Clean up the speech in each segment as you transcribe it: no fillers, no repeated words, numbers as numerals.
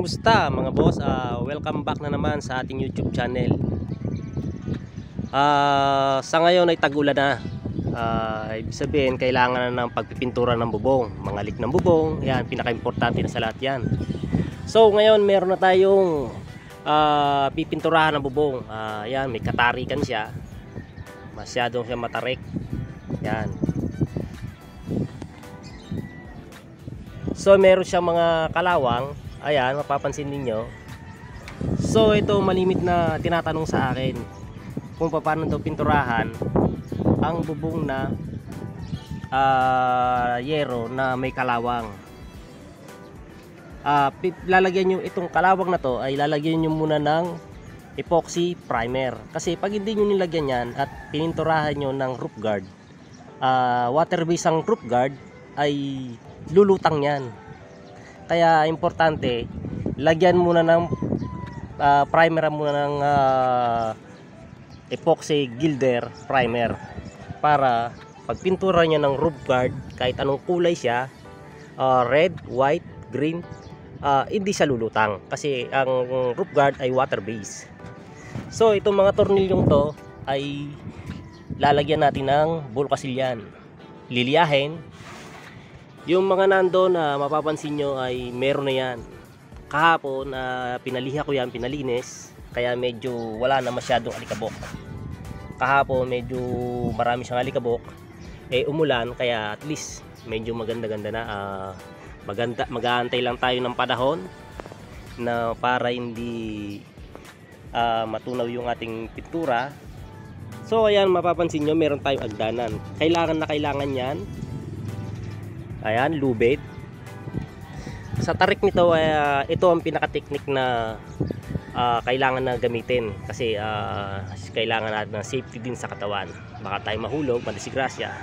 Kumusta mga boss? Welcome back na naman sa ating YouTube channel. Sa ngayon ay tag-ulan na. Ibig sabihin kailangan na ng pagpipintura ng bubong, mga leak ng bubong. Yan, pinaka-importante na sa lahat yan. So ngayon meron na tayong pipinturahan ng bubong. Yan, may katarikan siya. Masyadong siya matarik. Yan. So meron siyang mga kalawang. Ayan, mapapansin ninyo. So ito malimit na tinatanong sa akin kung paano daw pinturahan ang bubong na yero na may kalawang. Lalagyan nyo itong kalawang na to, ay lalagyan nyo muna ng epoxy primer. Kasi pag hindi nyo nilagyan yan at pininturahan nyo ng roof guard, water based ang roof guard, ay lulutang yan. Kaya importante, lagyan muna ng primer muna ng epoxy gilder primer para pag pintura niya ng roof guard, kahit anong kulay siya, red, white, green, hindi siya lulutang kasi ang roof guard ay water base. So itong mga tornilyong to ay lalagyan natin ng bulkasilyan, liliyahin. Yung mga nandoon na mapapansin nyo ay meron na yan. Kahapon pinaliha ko yan, pinalinis, kaya medyo wala na masyadong alikabok. Kahapon medyo marami siyang alikabok, umulan, kaya at least medyo maganda-ganda na. Mag-aantay lang tayo ng panahon na para hindi matunaw yung ating pintura. So ayan, mapapansin nyo meron tayong agdanan. Kailangan na kailangan yan. Ayan, lubid. Sa tarik nito, ito ang pinaka-technique na kailangan na gamitin kasi kailangan natin ng safety din sa katawan. Baka tayo mahulog, madisgrasya,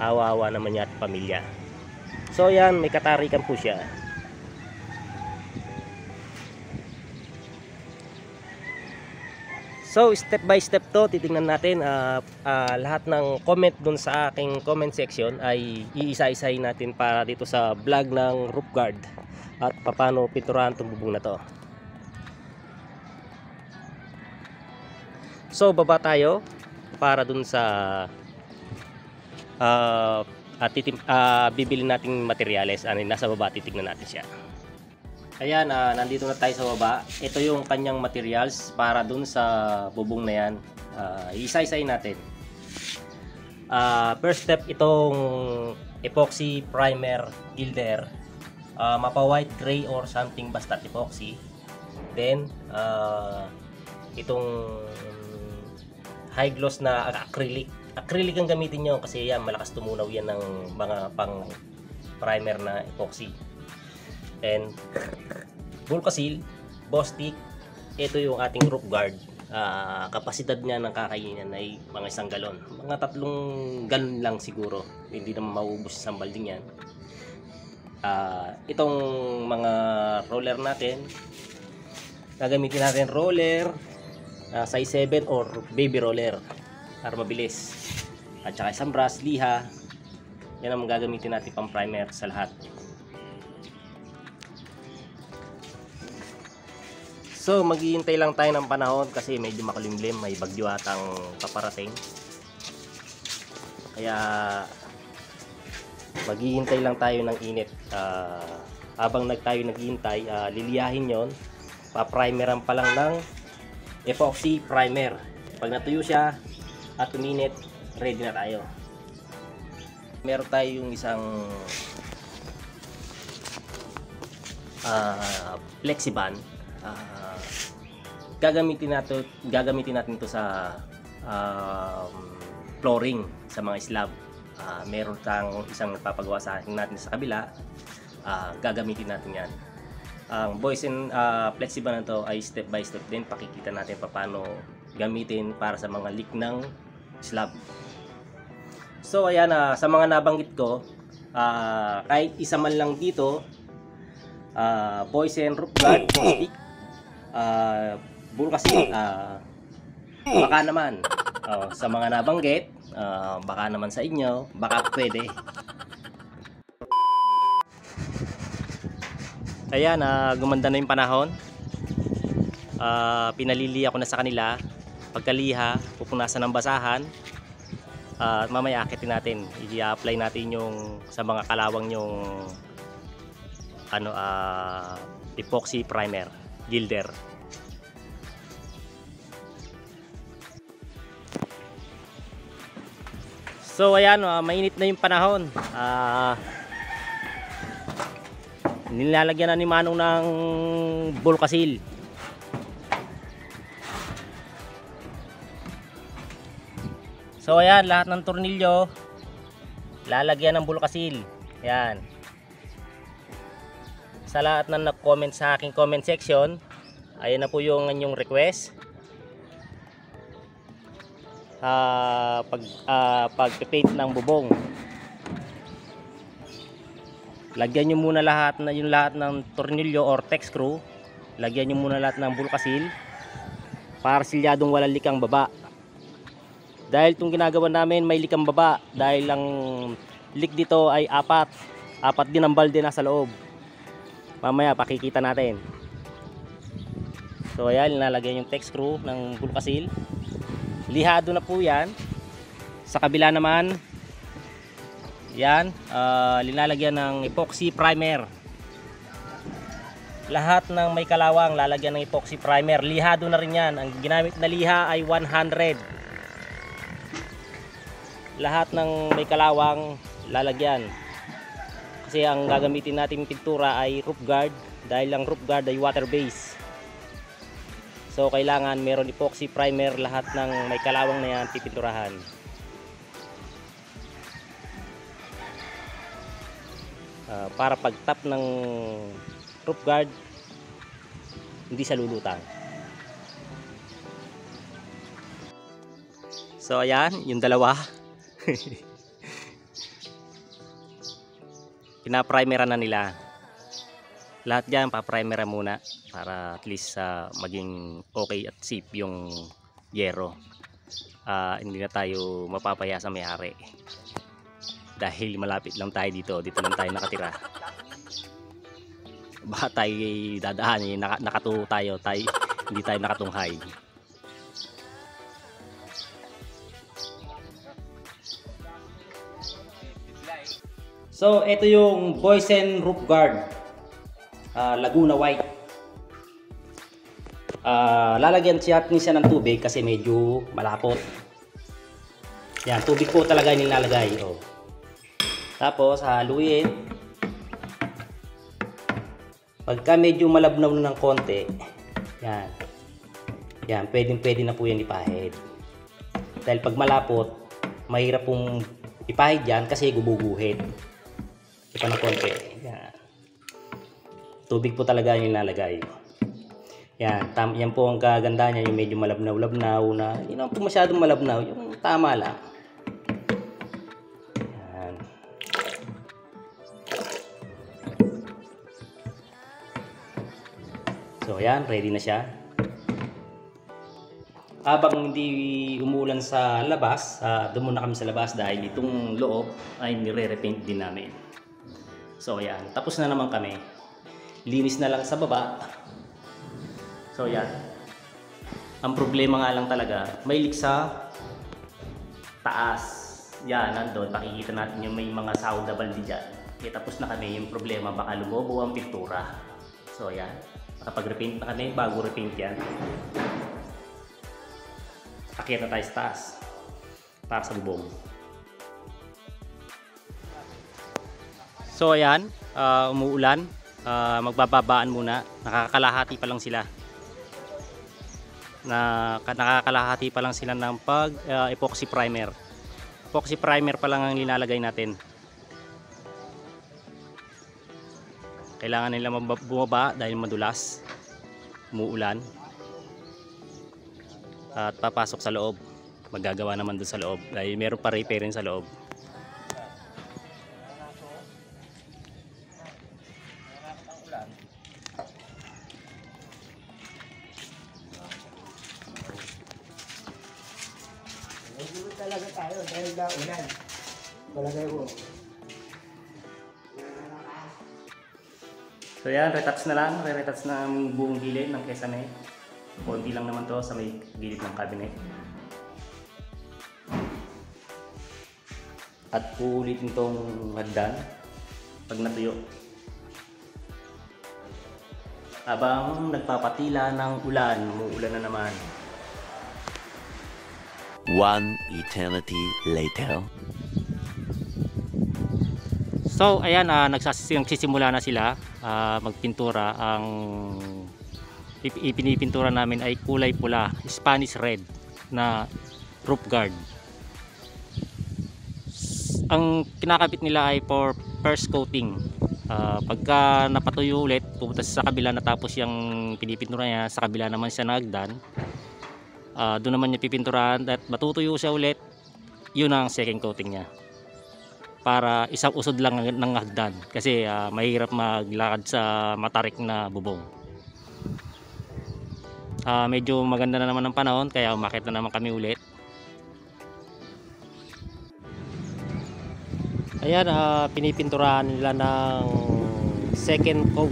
awa-awa naman niya at pamilya. So ayan, may katarikan po siya. So step by step to, titingnan natin. Lahat ng comment dun sa aking comment section ay iisa-isahin natin para dito sa vlog ng roof guard at paano pinturahan itong bubong na to. So baba tayo para dun sa bibili nating materyales. Nasa baba, titignan natin siya. Ayan, nandito na tayo sa baba. Ito yung kanyang materials para dun sa bubong na yan. Isa-isayin natin. First step, itong epoxy primer gilder. Mapa white, gray or something, basta epoxy. Then itong high gloss na acrylic. Acrylic ang gamitin nyo kasi yan, malakas tumunaw yan ng mga pang primer na epoxy. And Bulkasil, Bostik. Ito yung ating roof guard. Kapasidad niya ng kakainan ay mga 1 galon. Mga 3 galon lang siguro. Hindi naman maubos sa balding yan. Itong mga roller natin, gagamitin natin roller size 7 or baby roller para mabilis. At saka isang brush, liha. Yan ang gagamitin natin pang primer sa lahat. So maghihintay lang tayo ng panahon kasi medyo makulimlim, may bagyo atang paparating. Kaya maghihintay lang tayo ng init. Habang tayo naghihintay, liliyahin yon, pa-primeran pa lang ng epoxy primer. Pag natuyo siya at uminit, ready na tayo. Meron tayong isang flexiband. Gagamitin natin ito sa flooring sa mga slab. Meron tayong isang nagpapagawa sa akin natin sa kabila. Gagamitin natin yan. Ang boys and flexiband na to ay step by step din. Pakikita natin paano gamitin para sa mga leak ng slab. So ayan, sa mga nabanggit ko, kahit isa man lang dito, boys and roof guard, stick, Bulkasil, baka naman sa mga nabanggit, baka naman sa inyo, baka pwede. Ayan, gumanda na yung panahon. Pinaliliha ko na sa kanila. Pagkaliha, pupunasan ng basahan. At mamaya akitin natin. I-apply natin yung sa mga kalawang yung ano, epoxy primer, gilder. So ayan, mainit na yung panahon. Nilalagyan na ni Manong ng Volcasil. So ayan, lahat ng tornilyo lalagyan ng Volcasil. Ayan. Sa lahat ng nag-comment sa aking comment section, ayan na po yung inyong request. Pag-paint ng bubong, lagyan nyo muna lahat ng tornilyo or tex screw. Lagyan nyo muna lahat ng Volcasil para silyadong walang likang baba. Dahil itong ginagawa namin may likang baba, dahil ang leak dito ay apat din ang balde nasa loob. Mamaya pakikita natin. So ayan, nilalagyan yung tex screw ng Volcasil. Lihado na po yan. Sa kabila naman, yan, linalagyan ng epoxy primer. Lahat ng may kalawang lalagyan ng epoxy primer. Lihado na rin yan. Ang ginamit na liha ay 100. Lahat ng may kalawang lalagyan. Kasi ang gagamitin natin pintura ay roof guard. Dahil ang roof guard ay water base. So kailangan meron epoxy primer lahat ng may kalawang na yan pipinturahan. Para pag tap ng roof guard hindi sa lulutang. So ayan, yung dalawa. Pinaprimeran na nila. Lahat dyan pa-primeran muna para at least maging okay at safe yung yero. Hindi na tayo mapapaya sa may-ari. Dahil malapit lang tayo dito lang tayo nakatira. Baka tayo dadaan, nakatuho tayo, hindi tayo nakatunghay. So ito yung Boysen roof guard, Laguna White. Lalagyan siya ng tubig kasi medyo malapot. Yan, tubig po talaga yung nilalagay. Oh. Tapos haluin. Pagka medyo malabnaw na ng konti, yan. Yan, pwede na po yan ipahid. Dahil pag malapot, mahirap pong ipahid yan kasi gubuguhit. Ipa na konti. Yan. Tubig po talaga yung nilalagay. Yan, yan po ang kaganda niya, yung medyo malabnaw-labnaw na, hindi naman po masyadong malabnaw, yung tama lang. Yan. So yan, ready na siya. Habang hindi umuulan sa labas, doon muna kami sa labas dahil itong loob ay nire-repaint din namin. So yan, tapos na naman kami. Linis na lang sa baba. So yan. Ang problema nga lang talaga, may leak sa taas. Yan, nandun. Pakikita natin yung may mga sahod na balde dyan. Tapos na kami. Yung problema, baka lumobo ang pintura. So yan. Nakapag-repaint na kami, bago repaint yan. Akyat na tayo sa taas. Para sa bubong. So ayan, umuulan. Magbababaan muna. Nakakalahati pa lang sila. Nakakalahati pa lang sila ng epoxy primer. Epoxy primer pa lang ang linalagay natin. Kailangan nila bumaba dahil madulas, umuulan. At papasok sa loob. Magagawa naman doon sa loob dahil meron pa repairing sa loob. Talaga tayo dahil na ulan. Palagay ko. So yan, retouch na lang. Re-retouch na ang buong gilid ng kesame. Konti lang naman to sa may gilid ng cabinet. At uulitin tong hagdan pag natuyo. Habang nagpapatila ng ulan, umuulan na naman. One eternity later. So ayan, nagsisimula na sila magpintura. Ang ipinipintura namin ay kulay pula, Spanish red na roof guard. Ang kinakabit nila ay for first coating. Pagka napatuyo ulit, pupunta sa kabila, natapos yung pinipintura niya, sa kabila naman siya nagdan. Doon naman niya pipinturahan at matutuyo siya ulit. Yun ang second coating niya. Para isang usod lang ng hagdan kasi mahirap maglakad sa matarik na bubong. Medyo maganda na naman ang panahon kaya umakyat na naman kami ulit. Ayan, pinipinturahan nila ng second coat.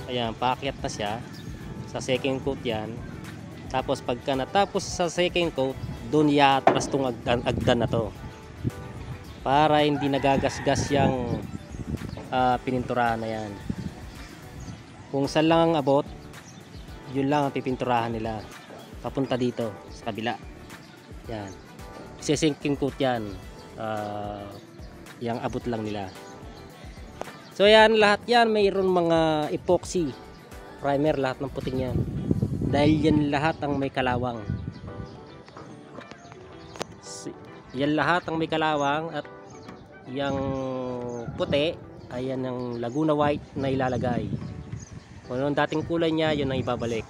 Ayan, paakyat na siya sa second coat yan. Tapos pagka natapos sa second coat, doon iatras tong agdan na to. Para hindi nagagasgas yung pininturahan na yan. Kung saan lang ang abot, yun lang ang pipinturahan nila. Papunta dito sa kabila. Yan. Sinking coat yan. Yang abot lang nila. So yan, lahat yan mayroon mga epoxy primer, lahat ng puting yan. Dahil yan lahat ang may kalawang. Yan lahat ang may kalawang at yung puti ay yan ang Laguna White na ilalagay. Kung yung dating kulay niya, yun ang ibabalik.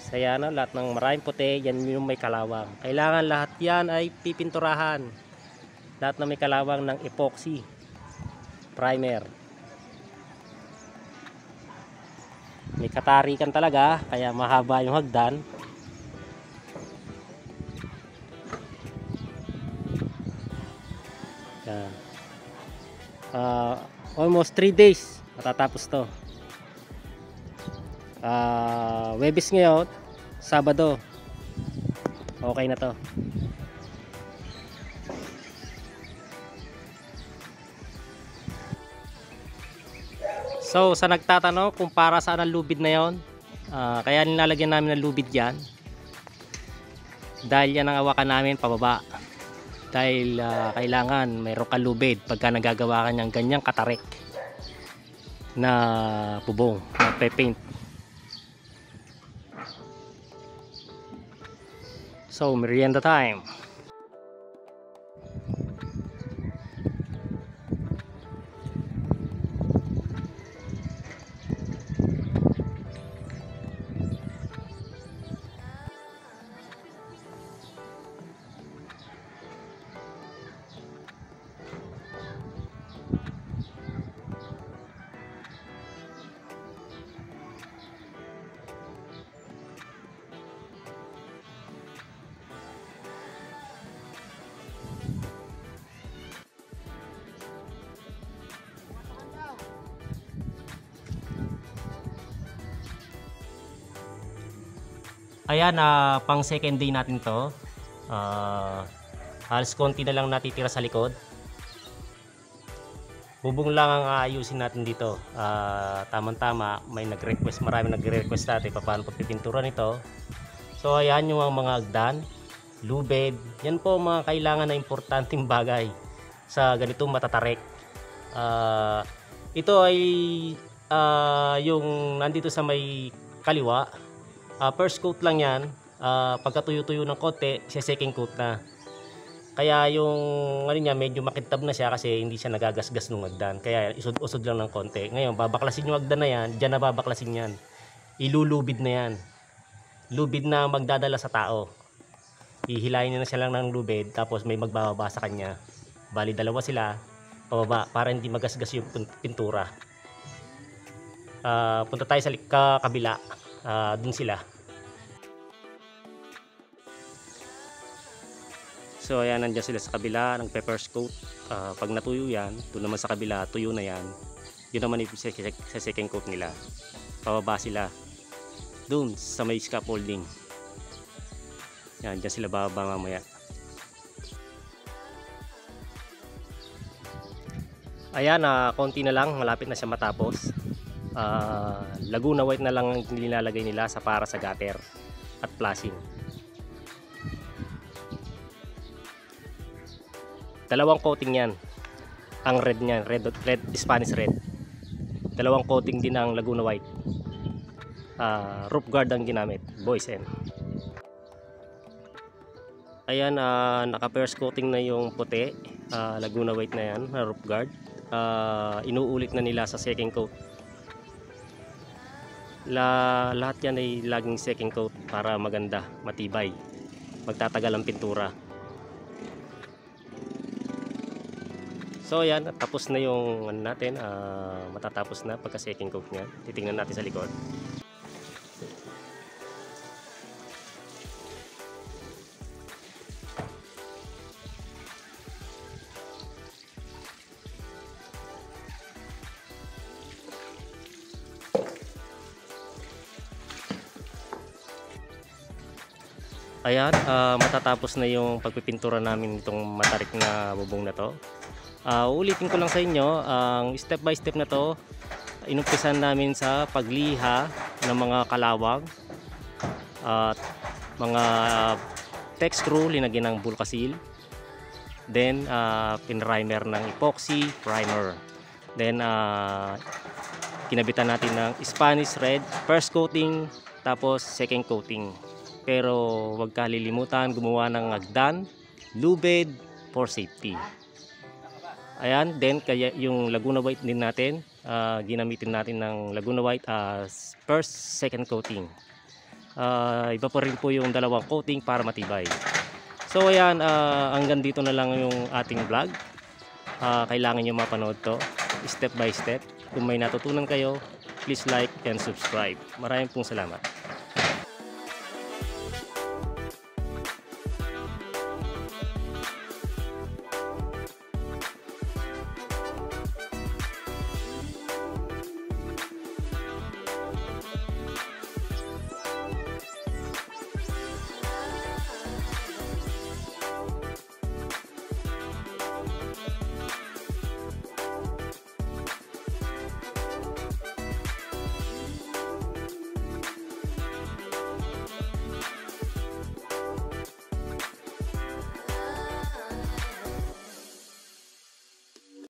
Kaya lahat ng maraming puti, yan yung may kalawang. Kailangan lahat yan ay pipinturahan. Lahat na may kalawang ng epoxy primer. May katarikan talaga, kaya mahaba yung hagdan. Yan. Almost 3 days matatapos to. Webis ngayon, Sabado. Okay na to. So sa nagtatanong kung para saan ang lubid na yon, kaya nilalagyan namin ng lubid yan dahil yan ang awakan namin pababa. Dahil kailangan mayroon kang lubid pagka nagagawa ka niyang ganyang katarik na bubong na pe-paint. So merienda time. Ayan, pang second day natin to. Halos konti na lang natitira sa likod. Bubong lang ang aayusin natin dito. Tamang-tama, may nag-request, marami nag-request natin paano pagpipintura nito. So ayan yung mga hagdan, lubid. Yan po mga kailangan na importanteng bagay sa ganitong matatarik. Ito ay yung nandito sa may kaliwa. First coat lang yan. Pagkatuyo-tuyo ng konti, siya second coat na. Kaya yung ano niya, medyo makintab na siya kasi hindi siya nagagasgas ng hagdan. Kaya usod-usod lang ng konti. Ngayon, babaklasin yung hagdan na yan, dyan na babaklasin yan. Ilulubid na yan. Lubid na magdadala sa tao. Ihilayin niya na siya lang ng lubid, tapos may magbababa sa kanya. Bali, dalawa sila, pababa, para hindi magasgas yung pintura. Punta tayo sa kabila. Dun sila. So ayan, nandiyan sila sa kabila ng first coat. Pag natuyo yan, doon naman sa kabila tuyo na yan, yun naman yung sa second coat nila. Pababa sila doon sa may scaffolding. Yan, dyan sila bababa mamaya. Ayan, konti na lang, malapit na siya matapos. Laguna White na lang ang nilalagay nila para sa gutter at flashing. Dalawang coating yan. Ang red niyan, red Spanish red. Dalawang coating din ang Laguna White. Roof guard ang ginamit, boys and. Ayan, naka first coating na yung puti, Laguna White na yan, roof guard. Inuulit na nila sa second coat. Lahat yan ay laging second coat para maganda, matibay, magtatagal ang pintura. So ayan, tapos na yung ano natin, matatapos na pagka second coat niya. Titingnan natin sa likod. Ayan, matatapos na yung pagpipintura namin itong matarik na bubong na to. Ulitin ko lang sa inyo, ang step by step na to, inumpisan namin sa pagliha ng mga kalawang at mga tech screw, linagyan ng Bulkasil. Then pinrimer ng epoxy primer. Then kinabitan natin ng Spanish red first coating, tapos second coating. Pero huwag kalilimutan gumawa ng hagdan, lubid for safety. Ayan, then kaya yung Laguna White din natin, ginamitin natin ng Laguna White as first, second coating. Iba pa rin po yung dalawang coating para matibay. So ayan, hanggang dito na lang yung ating vlog. Kailangan nyo mapanood to step by step. Kung may natutunan kayo, please like and subscribe. Maraming pong salamat.